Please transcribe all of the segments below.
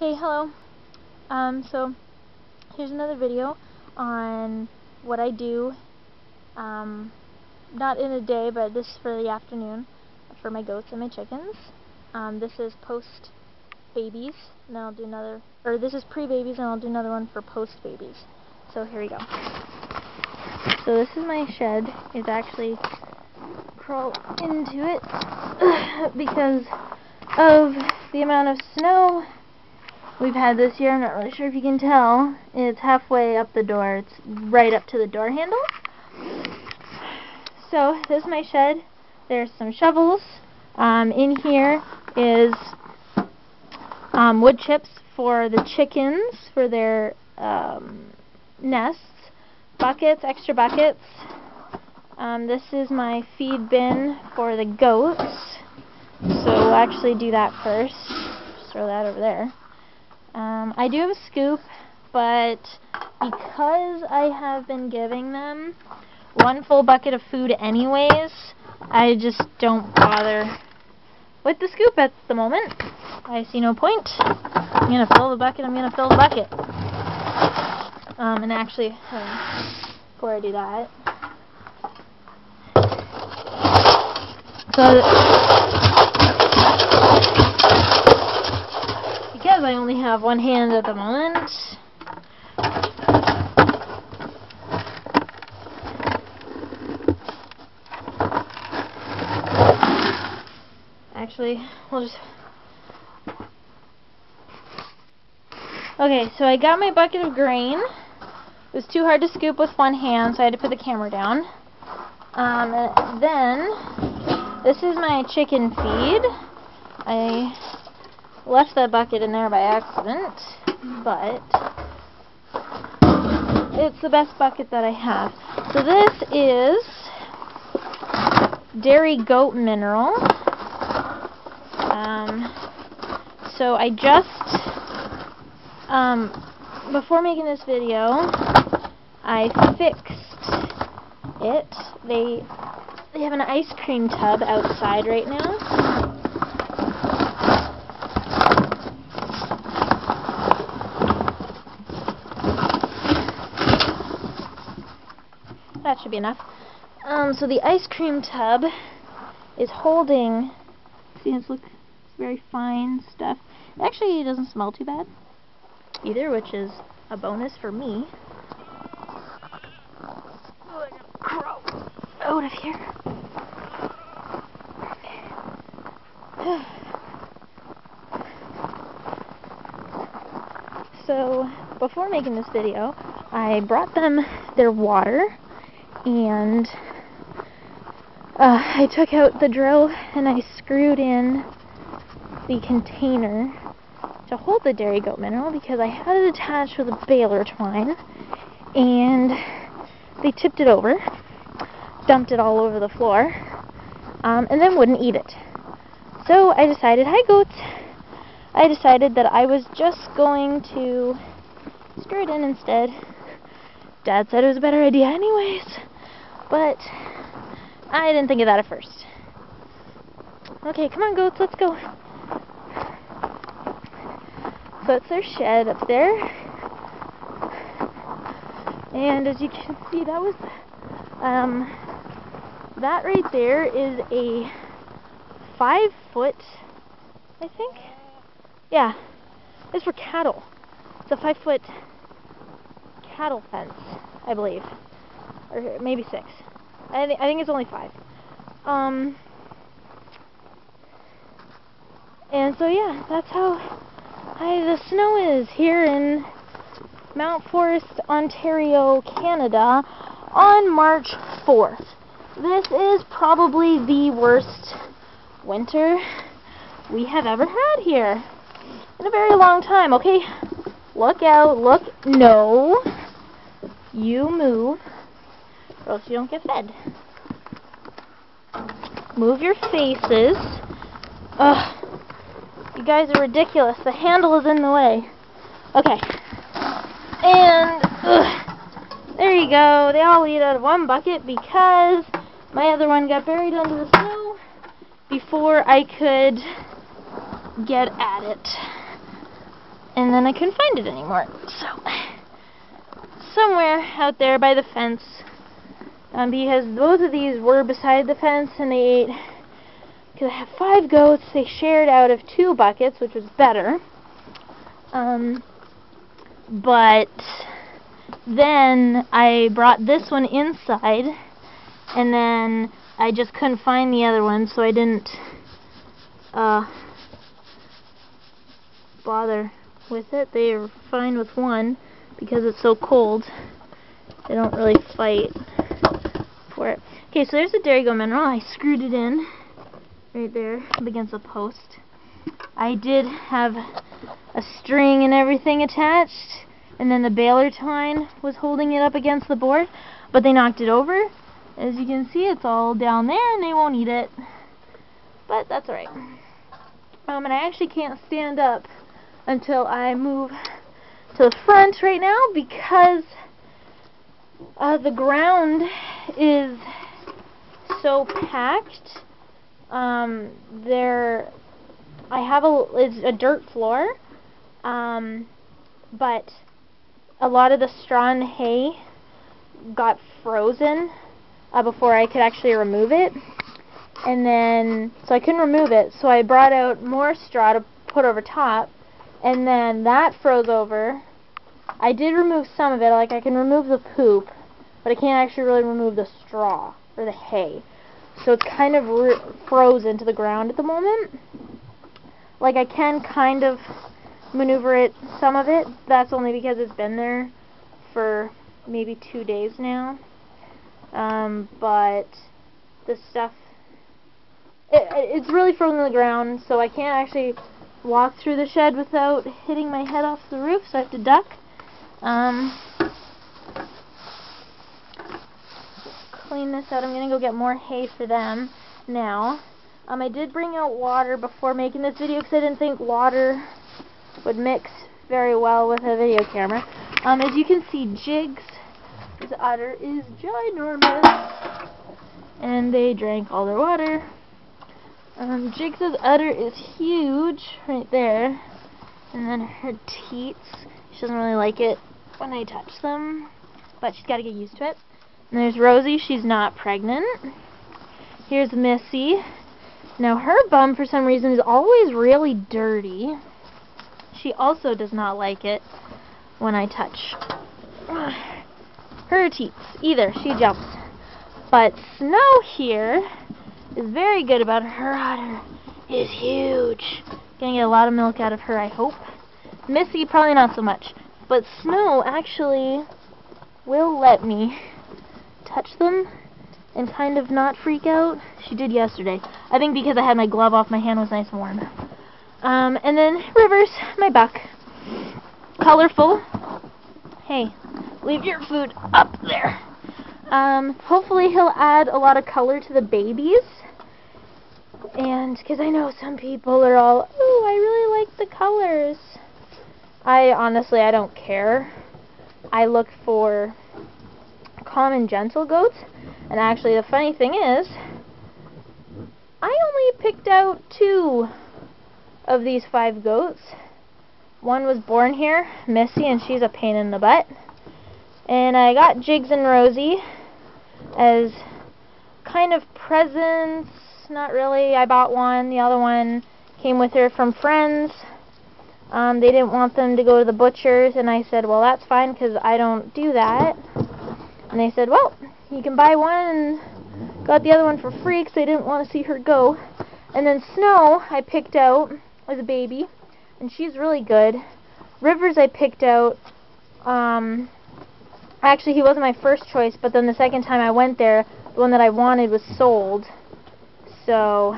Hey, hello. So here's another video on what I do, not in a day, but this is for the afternoon for my goats and my chickens. This is post babies, and I'll do another, or this is pre-babies, and I'll do another one for post babies. So here we go. So this is my shed. It's actually crawl into it because of the amount of snow we've had this year. I'm not really sure if you can tell. It's halfway up the door. It's right up to the door handle. So this is my shed. There's some shovels. In here is wood chips for the chickens for their nests. Buckets, extra buckets. This is my feed bin for the goats. So we'll actually do that first. Just throw that over there. I do have a scoop, but because I have been giving them one full bucket of food anyways, I just don't bother with the scoop at the moment. I see no point. I'm going to fill the bucket, I'm going to fill the bucket. And actually, before I do that, because I only have one hand at the moment, actually, we'll just... Okay, so I got my bucket of grain. It was too hard to scoop with one hand, so I had to put the camera down. And then, this is my chicken feed. I left that bucket in there by accident, but it's the best bucket that I have. So this is dairy goat mineral. So I just, before making this video, I fixed it. They have an ice cream tub outside right now. That should be enough. So the ice cream tub is holding, see, it's very fine stuff. Actually, it doesn't smell too bad either, which is a bonus for me. Oh, I gotta crawl out of here. So, before making this video, I brought them their water, and I took out the drill and I screwed in the container to hold the dairy goat mineral because I had it attached with a baler twine, and they tipped it over, dumped it all over the floor, and then wouldn't eat it. So I decided, hi goats, I decided that I was just going to screw it in instead. Dad said it was a better idea anyways, but I didn't think of that at first. Okay, come on goats, let's go. So it's their shed up there, and as you can see, that was that right there is a 5-foot, I think, yeah, it's for cattle. It's a 5-foot cattle fence, I believe, or maybe 6. I think it's only 5. And so yeah, that's how high the snow is here in Mount Forest, Ontario, Canada on March 4th. This is probably the worst winter we have ever had here in a very long time. Okay, look out, look, no, you move, or else you don't get fed. Move your faces. Ugh. You guys are ridiculous. The handle is in the way. Okay. And there you go. They all eat out of one bucket because my other one got buried under the snow before I could get at it. and then I couldn't find it anymore. So, somewhere out there by the fence, because both of these were beside the fence, and they ate, because I have 5 goats, they shared out of 2 buckets, which was better. But then I brought this one inside, and then I just couldn't find the other one, so I didn't bother with it. They are fine with one because it's so cold. They don't really fight for it. Okay, so there's the dairy goat mineral. I screwed it in right there up against a post. I did have a string and everything attached, and then the baler twine was holding it up against the board, but they knocked it over. As you can see, it's all down there and they won't eat it, but that's alright. And I actually can't stand up until I move to the front right now because the ground is so packed. It's a dirt floor, but a lot of the straw and hay got frozen before I could actually remove it, and then so I couldn't remove it, so I brought out more straw to put over top, and then that froze over. I did remove some of it, like I can remove the poop, but I can't actually really remove the straw or the hay, so it's kind of frozen to the ground at the moment. Like I can kind of maneuver it, some of it. That's only because it's been there for maybe 2 days now. But the stuff, it's really frozen to the ground, so I can't actually walk through the shed without hitting my head off the roof, so I have to duck. Clean this out. I'm going to go get more hay for them now. I did bring out water before making this video because I didn't think water would mix very well with a video camera. As you can see, Jigs' udder is ginormous, and they drank all their water. Jigs' udder is huge right there, and then her teats, she doesn't really like it when I touch them, but she's got to get used to it. And there's Rosie, she's not pregnant. Here's Missy. Now her bum for some reason is always really dirty. She also does not like it when I touch her teats either. She jumps. But Snow here is very good about her udder. It is huge. Gonna get a lot of milk out of her, I hope. Missy probably not so much. But Snow actually will let me touch them and kind of not freak out. She did yesterday. I think because I had my glove off, my hand was nice and warm. And then Rivers, my buck. Colorful. Hey, leave your food up there. Hopefully he'll add a lot of color to the babies. And, because I know some people are all, oh, I really like the colors. Honestly, I don't care. I look for calm and gentle goats. And actually, the funny thing is, I only picked out 2 of these 5 goats. One was born here, Missy, and she's a pain in the butt. And I got Jigs and Rosie as kind of presents. Not really. I bought one. The other one came with her from friends. They didn't want them to go to the butcher's, and I said, well, that's fine because I don't do that. And they said, well, you can buy one, and got the other one for free because they didn't want to see her go. And then Snow I picked out as a baby, and she's really good. Rivers I picked out, actually he wasn't my first choice, but then the second time I went there, the one that I wanted was sold. So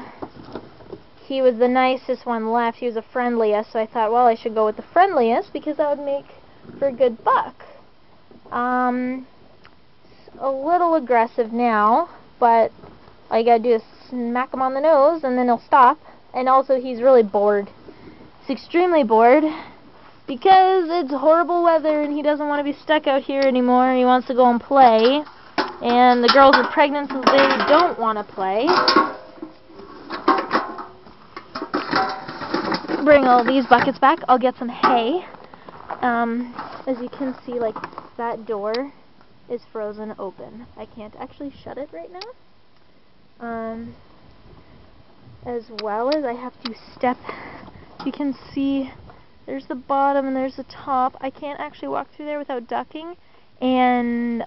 he was the nicest one left. He was the friendliest, so I thought, well, I should go with the friendliest because that would make for a good buck. A little aggressive now, but all you gotta do is smack him on the nose and then he'll stop. And also he's really bored. He's extremely bored because it's horrible weather and he doesn't want to be stuck out here anymore. He wants to go and play, and the girls are pregnant so they don't want to play. Bring all these buckets back. I'll get some hay. As you can see, like, that door is frozen open. I can't actually shut it right now. As well as I have to step, you can see there's the bottom and there's the top. I can't actually walk through there without ducking, and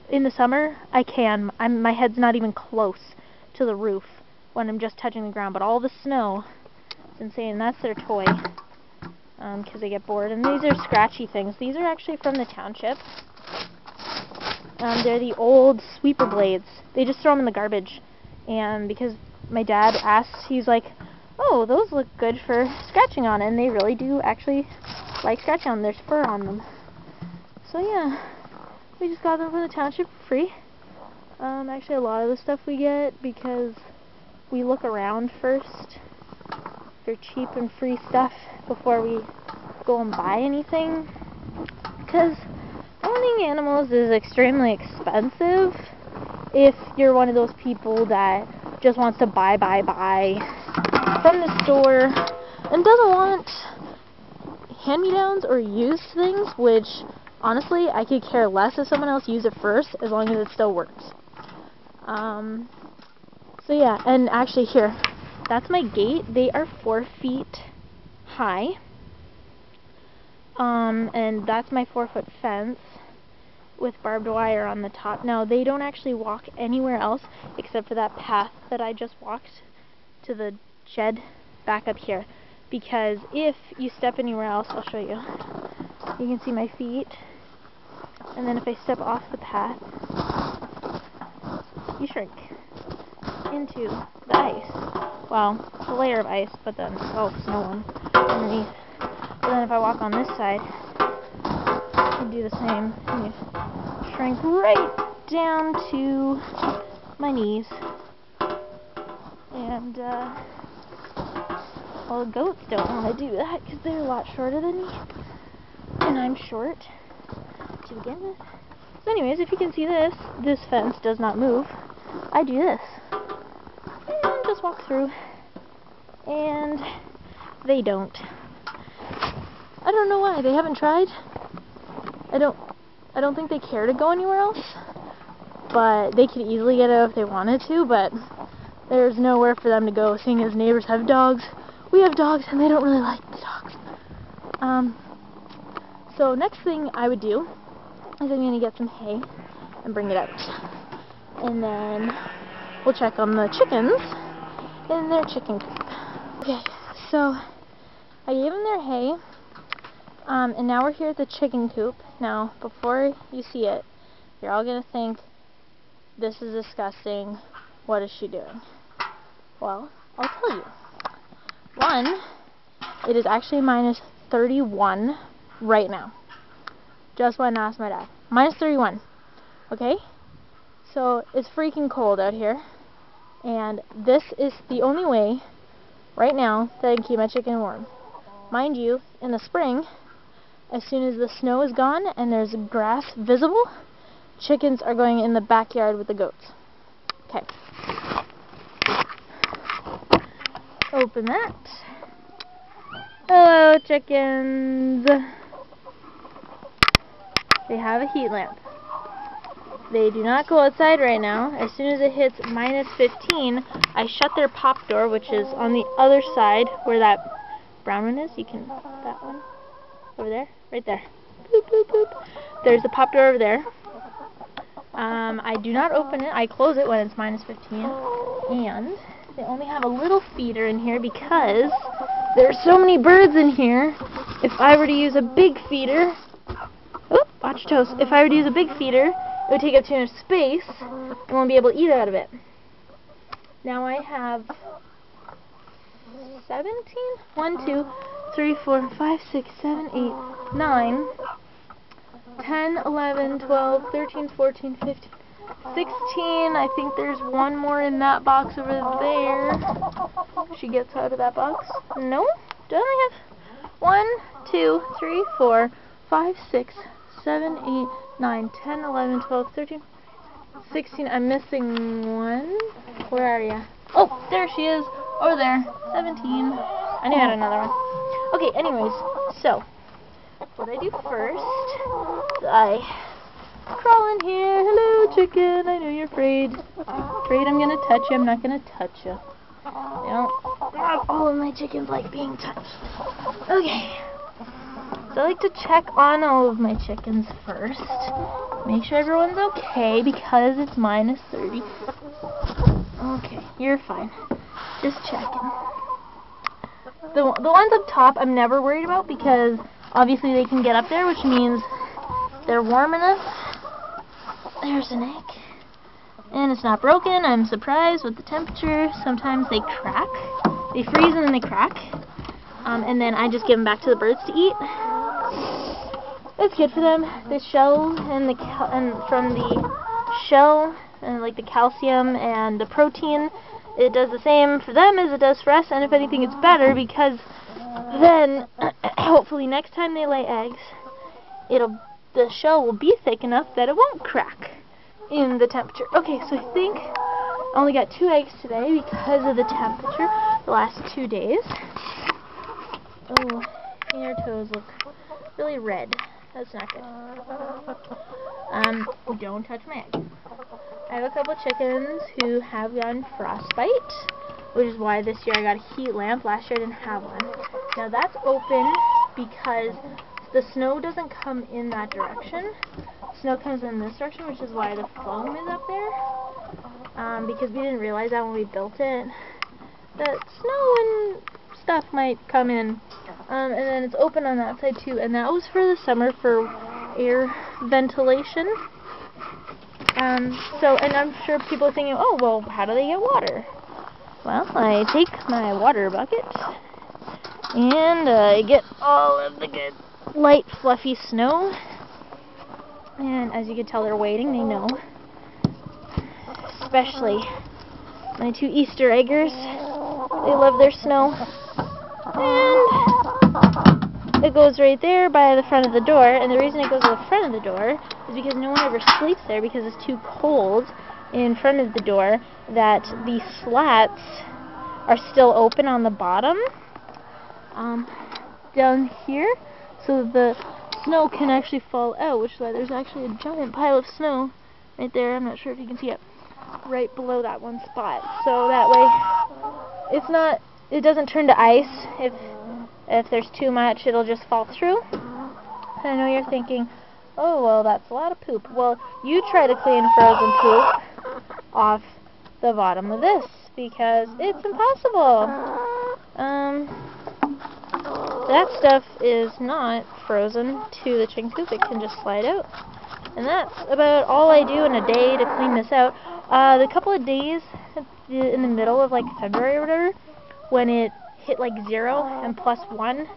in the summer I can. My head's not even close to the roof when I'm just touching the ground, but all the snow, it's insane. That's their toy, because they get bored. And these are scratchy things. These are actually from the township. They're the old sweeper blades. They just throw them in the garbage, and because my dad asked, he's like, oh, those look good for scratching on, and they really do actually like scratching on them. There's fur on them. So yeah, we just got them from the township for free. Actually, a lot of the stuff we get because we look around first for cheap and free stuff before we go and buy anything, because owning animals is extremely expensive if you're one of those people that just wants to buy from the store and doesn't want hand-me-downs or used things, which honestly I could care less if someone else used it first as long as it still works. So yeah, and actually here, that's my gate. They are 4 feet high, and that's my 4-foot fence with barbed wire on the top. Now, they don't actually walk anywhere else except for that path that I just walked to the shed back up here, because if you step anywhere else, I'll show you. You can see my feet, and then if I step off the path, you shrink into the ice. Well, it's a layer of ice, but then, oh, snow one underneath. But then if I walk on this side, you do the same. You shrink right down to my knees. And, well, goats don't want to do that because they're a lot shorter than me. And I'm short to begin with. So anyways, if you can see this fence does not move. I do this. And just walk through. And they don't. I don't know why. They haven't tried. I don't think they care to go anywhere else. But they could easily get out if they wanted to, but there's nowhere for them to go, seeing as neighbors have dogs. We have dogs and they don't really like the dogs. So next thing I would do is I'm going to get some hay and bring it out. And then we'll check on the chickens in their chicken coop. Okay, so I gave them their hay, and now we're here at the chicken coop. Now, before you see it, you're all going to think, this is disgusting, what is she doing? Well, I'll tell you. One, it is actually minus 31 right now. Just went and asked my dad. Minus 31. Okay? So it's freaking cold out here. And this is the only way right now that I can keep my chicken warm. Mind you, in the spring, as soon as the snow is gone and there's grass visible, chickens are going in the backyard with the goats. Okay. Open that. Hello, chickens. They have a heat lamp. They do not go outside right now. As soon as it hits minus 15, I shut their pop door, which is on the other side where that brown one is. You can, that one, over there, right there. Boop, boop, boop. There's the pop door over there. I do not open it. I close it when it's minus 15. And they only have a little feeder in here because there's so many birds in here. If I were to use a big feeder, oh, watch your toes. If I were to use a big feeder, it would take up too much space and won't be able to eat out of it. Now I have 17? 1, 2, 3, 4, 5, 6, 7, 8, 9, 10, 11, 12, 13, 14, 15, 16. I think there's one more in that box over there. She gets out of that box. No? Do I only have 1, 2, 3, 4, 5, 6, 7, 8, 9, 10, 11, 12, 13, 16. I'm missing one. Where are you? Oh, there she is. Over there. 17. I knew I had another one. Okay, anyways, so what I do first is I crawl in here. Hello, chicken. I know you're afraid. Afraid I'm gonna touch you. I'm not gonna touch you. Not all of my chickens like being touched. Okay. So I like to check on all of my chickens first. Make sure everyone's okay because it's -30. Okay, you're fine. Just checking. The ones up top I'm never worried about because obviously they can get up there, which means they're warm enough. There's an egg. And it's not broken. I'm surprised with the temperature. Sometimes they crack. They freeze and then they crack. And then I just give them back to the birds to eat. It's good for them. The shell and from the shell and like the calcium and the protein, it does the same for them as it does for us. And if anything, it's better because then hopefully next time they lay eggs, the shell will be thick enough that it won't crack in the temperature. Okay, so I think I only got 2 eggs today because of the temperature the last 2 days. Oh, your toes look really red. That's not good. Don't touch my egg. I have a couple chickens who have gotten frostbite, which is why this year I got a heat lamp. Last year I didn't have one. Now that's open because the snow doesn't come in that direction. Snow comes in this direction, which is why the foam is up there. Because we didn't realize that when we built it, that snow and stuff might come in. And then it's open on that side too, and that was for the summer for air ventilation. And I'm sure people are thinking, oh, well, how do they get water? Well, I take my water bucket and I get all of the good light fluffy snow, and as you can tell, they're waiting. They know, especially my 2 Easter eggers. They love their snow. And it goes right there by the front of the door, and the reason it goes to the front of the door is because no one ever sleeps there because it's too cold in front of the door that the slats are still open on the bottom down here, so the snow can actually fall out, which is why there's actually a giant pile of snow right there. I'm not sure if you can see it right below that one spot, so that way it doesn't turn to ice. If there's too much, it'll just fall through. And I know you're thinking, oh, well, that's a lot of poop. Well, you try to clean frozen poop off the bottom of this because it's impossible. That stuff is not frozen to the chicken coop. It can just slide out. And that's about all I do in a day to clean this out. The couple of days in the middle of like February or whatever, when it hit like 0 and +1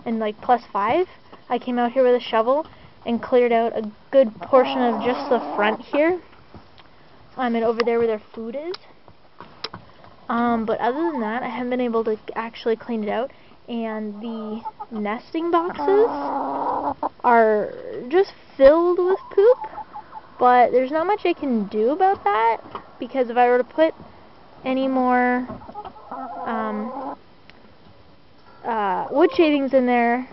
and like +5, I came out here with a shovel and cleared out a good portion of just the front here. And over there where their food is. But other than that, I haven't been able to actually clean it out. And the nesting boxes are just filled with poop. But there's not much I can do about that, because if I were to put any more wood shavings in there,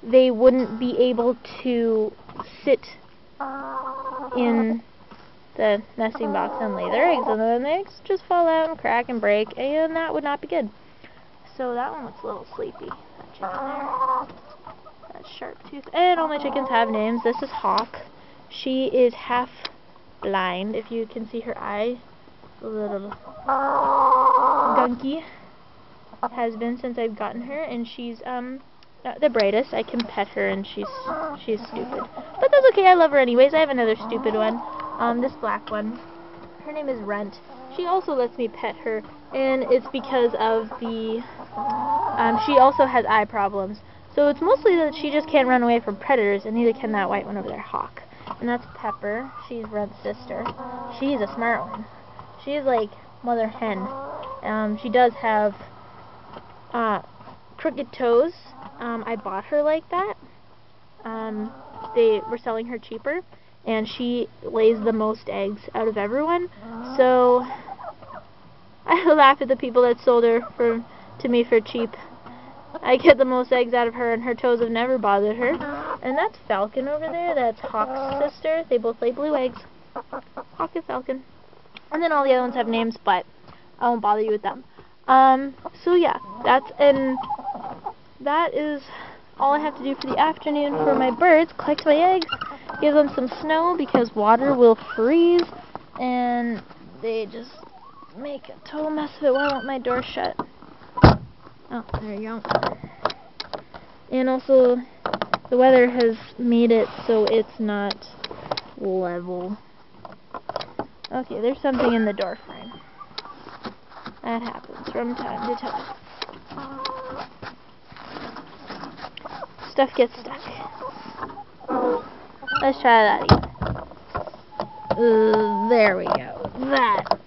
they wouldn't be able to sit in the nesting box and lay their eggs, and then the eggs just fall out and crack and break, and that would not be good. So that one looks a little sleepy. That chicken there. That sharp tooth. And all my chickens have names. This is Hawk. She is half blind, if you can see her eye. A little gunky. Has been since I've gotten her, and she's not the brightest. I can pet her, and she's stupid, but that's okay. I love her anyways. I have another stupid one, this black one. Her name is Rent. She also lets me pet her, and it's because of the she also has eye problems. So it's mostly that she just can't run away from predators, and neither can that white one over there, Hawk. And that's Pepper. She's Rent's sister. She's a smart one. She's like mother hen. She does have crooked toes. I bought her like that. They were selling her cheaper, and she lays the most eggs out of everyone. So I laugh at the people that sold her to me for cheap, I get the most eggs out of her, and her toes have never bothered her. And that's Falcon over there. That's Hawk's sister. They both lay blue eggs. Hawk and Falcon. And then all the other ones have names, but I won't bother you with them. So yeah, that is all I have to do for the afternoon for my birds. Collect my eggs, give them some snow because water will freeze, and they just make a total mess of it. Why won't my door shut? Oh, there you go. And also, the weather has made it so it's not level. Okay, there's something in the door frame. That happens from time to time. Stuff gets stuck. Let's try that again. There we go. That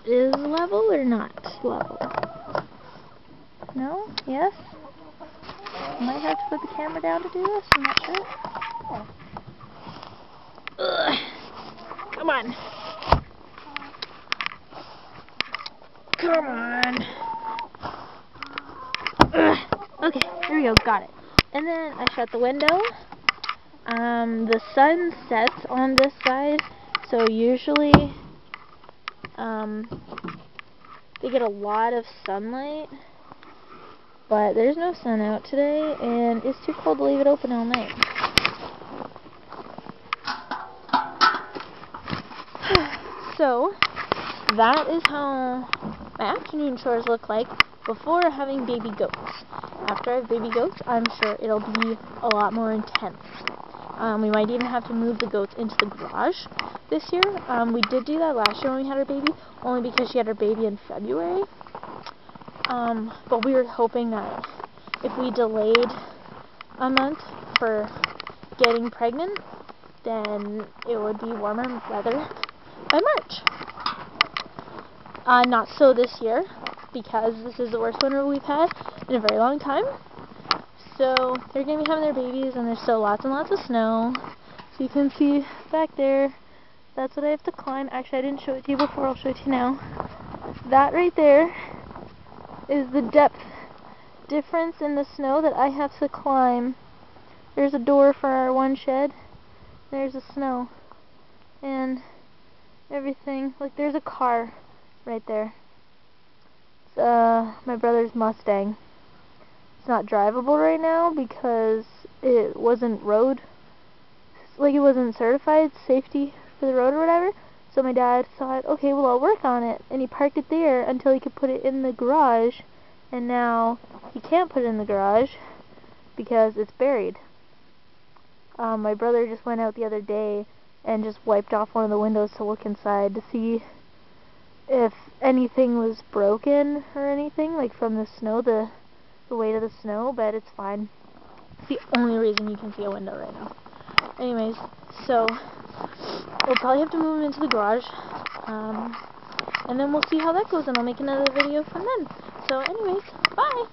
is level or not level? No? Yes? Might have to put the camera down to do this. I'm not sure. Ugh. Come on. Come on. Ugh. Okay, there we go. Got it. And then I shut the window. The sun sets on this side, so usually they get a lot of sunlight. But there's no sun out today, and it's too cold to leave it open all night. So, that is how my afternoon chores look like before having baby goats. After I have baby goats, I'm sure it'll be a lot more intense. We might even have to move the goats into the garage this year. We did do that last year when we had our baby, only because she had her baby in February. But we were hoping that if we delayed a month for getting pregnant, then it would be warmer weather by March. Not so this year, because this is the worst winter we've had in a very long time. So they're going to be having their babies, and there's still lots and lots of snow. So you can see back there, that's what I have to climb. Actually, I didn't show it to you before, I'll show it to you now. That right there is the depth difference in the snow that I have to climb. There's a door for our one shed. There's the snow. And everything. Like, there's a car right there. It's my brother's Mustang. It's not drivable right now because it wasn't it wasn't certified safety for the road or whatever. So my dad thought, okay, well, I'll work on it. And he parked it there until he could put it in the garage. And now he can't put it in the garage because it's buried. My brother just went out the other day and just wiped off one of the windows to look inside to see if anything was broken or anything, like from the snow, the weight of the snow, but it's fine. It's the only reason you can see a window right now. Anyways, so we'll probably have to move him into the garage, and then we'll see how that goes, and I'll make another video from then. So anyways, bye!